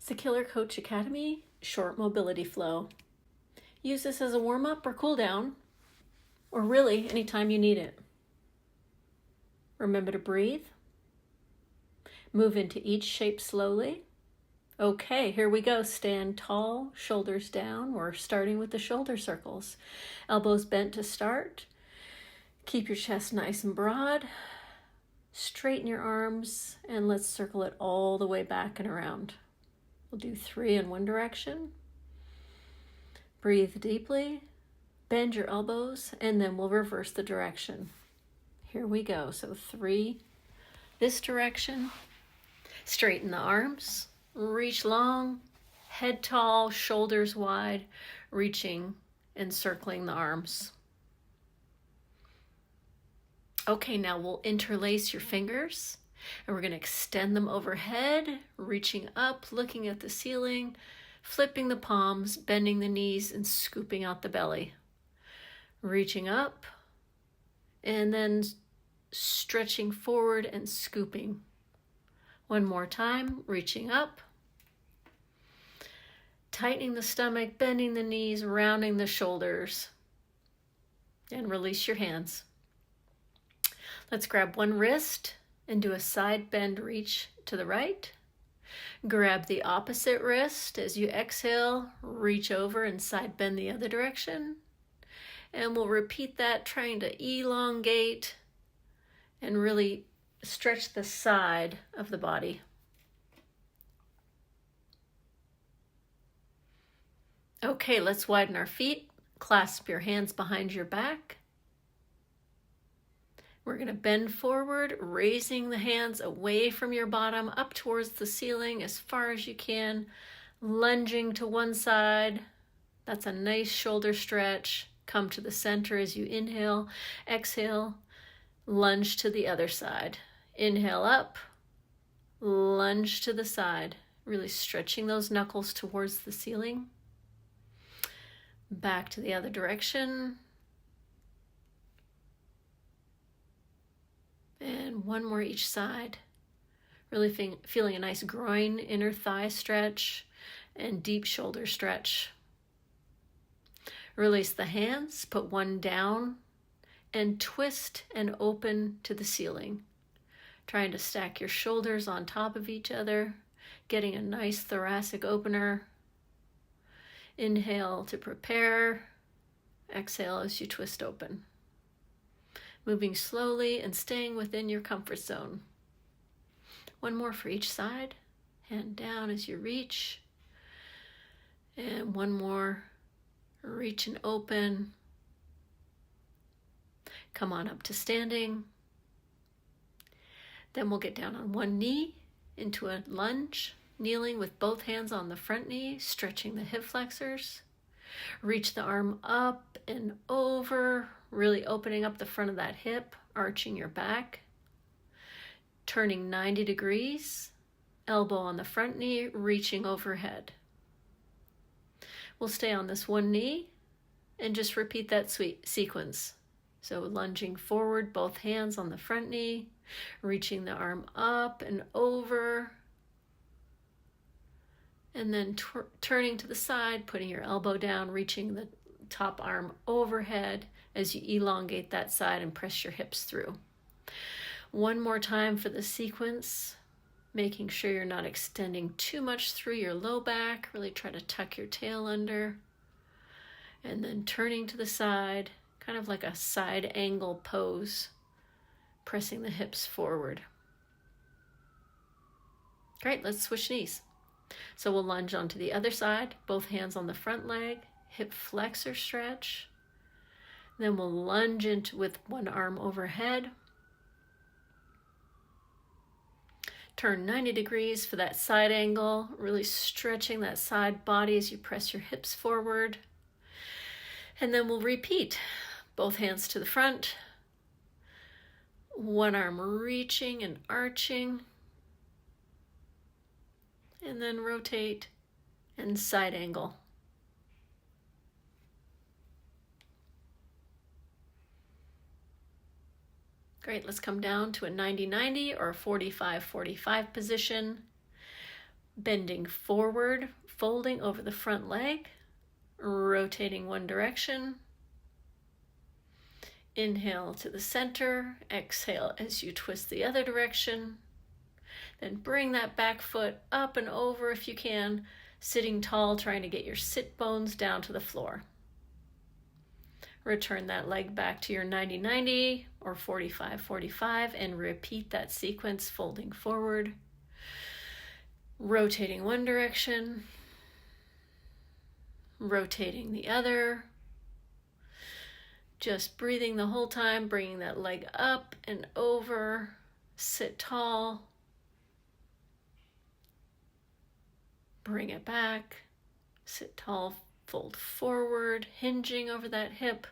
It's the Killer Coach Academy Short Mobility Flow. Use this as a warm-up or cool down, or really anytime you need it. Remember to breathe. Move into each shape slowly. Okay, here we go. Stand tall, shoulders down. We're starting with the shoulder circles. Elbows bent to start. Keep your chest nice and broad. Straighten your arms, and let's circle it all the way back and around. We'll do 3 in one direction. Breathe deeply. Bend your elbows, and then we'll reverse the direction. Here we go. So 3 this direction. Straighten the arms. Reach long. Head tall, shoulders wide, reaching and circling the arms. Okay, now we'll interlace your fingers, and we're going to extend them overhead, reaching up, looking at the ceiling, flipping the palms, bending the knees, and scooping out the belly. Reaching up, and then stretching forward and scooping. One more time, reaching up, tightening the stomach, bending the knees, rounding the shoulders, and release your hands. Let's grab one wrist and do a side bend reach to the right. Grab the opposite wrist as you exhale, reach over and side bend the other direction. And we'll repeat that, trying to elongate and really stretch the side of the body. Okay, let's widen our feet. Clasp your hands behind your back. We're going to bend forward, raising the hands away from your bottom, up towards the ceiling as far as you can, lunging to one side. That's a nice shoulder stretch. Come to the center as you inhale, exhale, lunge to the other side. Inhale up, lunge to the side, really stretching those knuckles towards the ceiling. Back to the other direction. And one more each side. Really feeling a nice groin, inner thigh stretch, and deep shoulder stretch. Release the hands, put one down, and twist and open to the ceiling. Trying to stack your shoulders on top of each other, getting a nice thoracic opener. Inhale to prepare. Exhale as you twist open. Moving slowly and staying within your comfort zone. One more for each side. Hand down as you reach. And one more. Reach and open. Come on up to standing. Then we'll get down on one knee into a lunge, kneeling with both hands on the front knee, stretching the hip flexors. Reach the arm up and over, really opening up the front of that hip, arching your back. Turning 90 degrees, elbow on the front knee, reaching overhead. We'll stay on this one knee and just repeat that sequence. So lunging forward, both hands on the front knee, reaching the arm up and over, and then turning to the side, putting your elbow down, reaching the top arm overhead as you elongate that side and press your hips through. One more time for the sequence, making sure you're not extending too much through your low back. Really try to tuck your tail under. And then turning to the side, kind of like a side angle pose, pressing the hips forward. Great, let's switch knees. So we'll lunge onto the other side, both hands on the front leg, hip flexor stretch. Then we'll lunge into with one arm overhead. Turn 90 degrees for that side angle, really stretching that side body as you press your hips forward. And then we'll repeat. Both hands to the front. One arm reaching and arching. And then rotate and side angle. Great, let's come down to a 90-90 or a 45-45 position. Bending forward, folding over the front leg, rotating one direction. Inhale to the center, exhale as you twist the other direction. Then bring that back foot up and over if you can, sitting tall, trying to get your sit bones down to the floor. Return that leg back to your 90-90 or 45-45 and repeat that sequence, folding forward, rotating one direction, rotating the other, just breathing the whole time, bringing that leg up and over, sit tall, bring it back, sit tall, fold forward, hinging over that hip,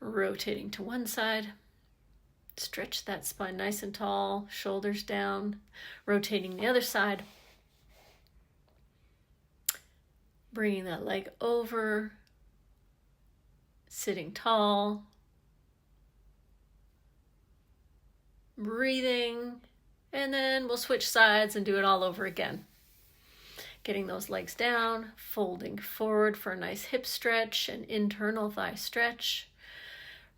rotating to one side, stretch that spine nice and tall, shoulders down, rotating the other side, bringing that leg over, sitting tall, breathing, and then we'll switch sides and do it all over again. Getting those legs down, folding forward for a nice hip stretch and internal thigh stretch,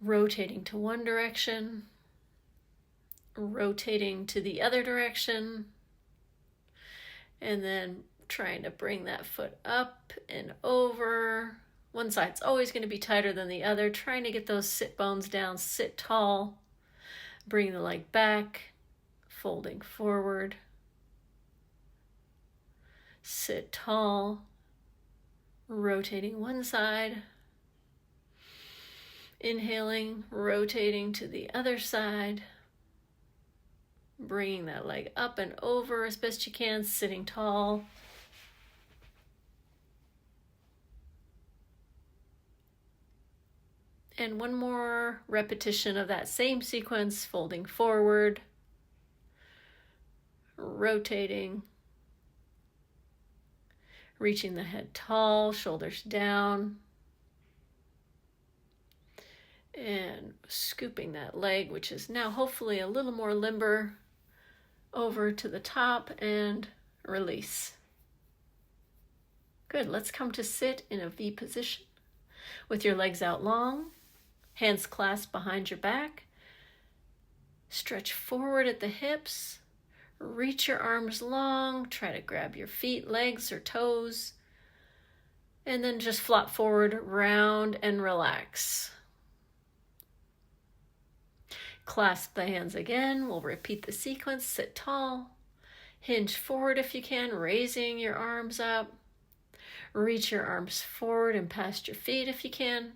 rotating to one direction, rotating to the other direction, and then trying to bring that foot up and over. One side's always going to be tighter than the other, trying to get those sit bones down, sit tall, bring the leg back, folding forward, sit tall, rotating one side, inhaling, rotating to the other side, bringing that leg up and over as best you can, sitting tall. And one more repetition of that same sequence, folding forward, rotating, reaching the head tall, shoulders down, and scooping that leg, which is now hopefully a little more limber, over to the top and release. Good, let's come to sit in a V position with your legs out long, hands clasped behind your back, stretch forward at the hips, reach your arms long, try to grab your feet, legs, or toes, and then just flop forward, round, and relax. Clasp the hands again. We'll repeat the sequence. Sit tall. Hinge forward if you can, raising your arms up. Reach your arms forward and past your feet if you can.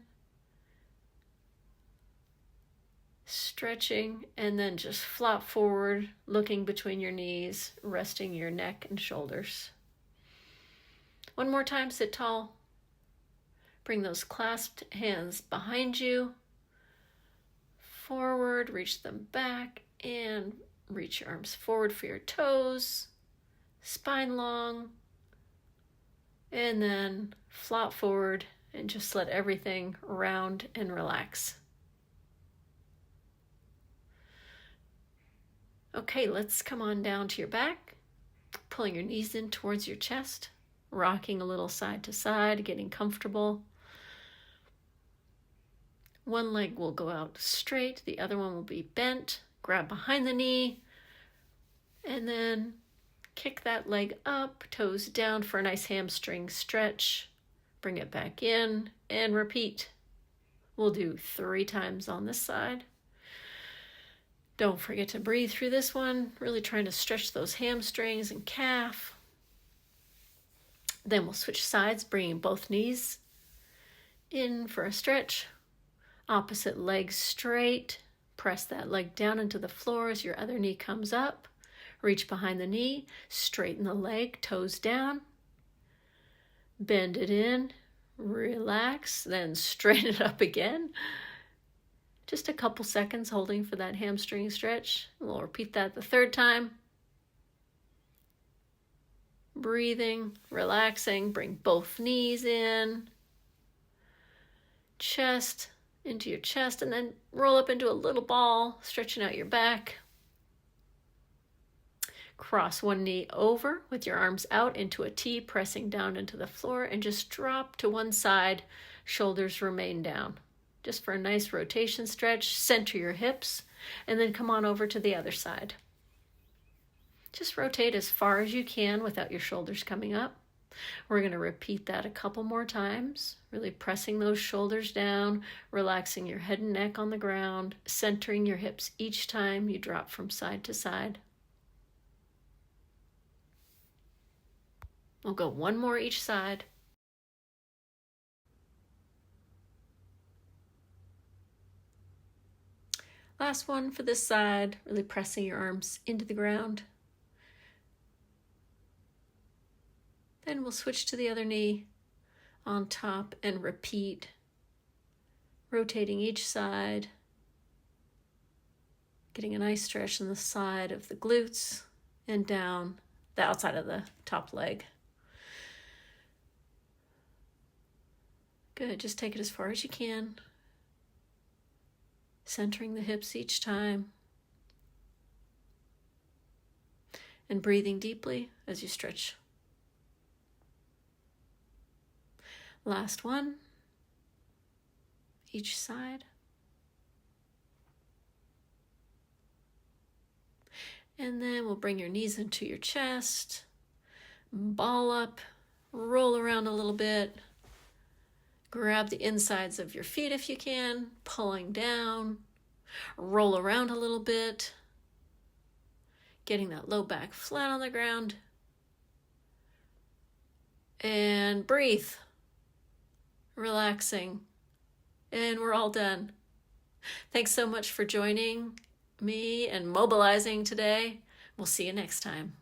Stretching, and then just flop forward, looking between your knees, resting your neck and shoulders. One more time, sit tall. Bring those clasped hands behind you. Forward, reach them back, and reach your arms forward for your toes, spine long, and then flop forward and just let everything round and relax. Okay, let's come on down to your back, pulling your knees in towards your chest, rocking a little side to side, getting comfortable. One leg will go out straight, the other one will be bent. Grab behind the knee, and then kick that leg up, toes down for a nice hamstring stretch. Bring it back in, and repeat. We'll do 3 times on this side. Don't forget to breathe through this one, really trying to stretch those hamstrings and calf. Then we'll switch sides, bringing both knees in for a stretch. Opposite leg straight. Press that leg down into the floor as your other knee comes up. Reach behind the knee, straighten the leg, toes down. Bend it in, relax, then straighten it up again. Just a couple seconds holding for that hamstring stretch. We'll repeat that the 3rd time. Breathing, relaxing, bring both knees in. Chest into your chest, and then roll up into a little ball, stretching out your back. Cross one knee over with your arms out into a T, pressing down into the floor, and just drop to one side. Shoulders remain down. Just for a nice rotation stretch, center your hips, and then come on over to the other side. Just rotate as far as you can without your shoulders coming up. We're going to repeat that a couple more times, really pressing those shoulders down, relaxing your head and neck on the ground, centering your hips each time you drop from side to side. We'll go one more each side. Last one for this side, really pressing your arms into the ground. Then we'll switch to the other knee on top and repeat, rotating each side, getting a nice stretch in the side of the glutes and down the outside of the top leg. Good, just take it as far as you can, centering the hips each time, and breathing deeply as you stretch. Last one, each side. And then we'll bring your knees into your chest, ball up, roll around a little bit, grab the insides of your feet if you can, pulling down, roll around a little bit, getting that low back flat on the ground, and breathe. Relaxing, and we're all done. Thanks so much for joining me and mobilizing today. We'll see you next time.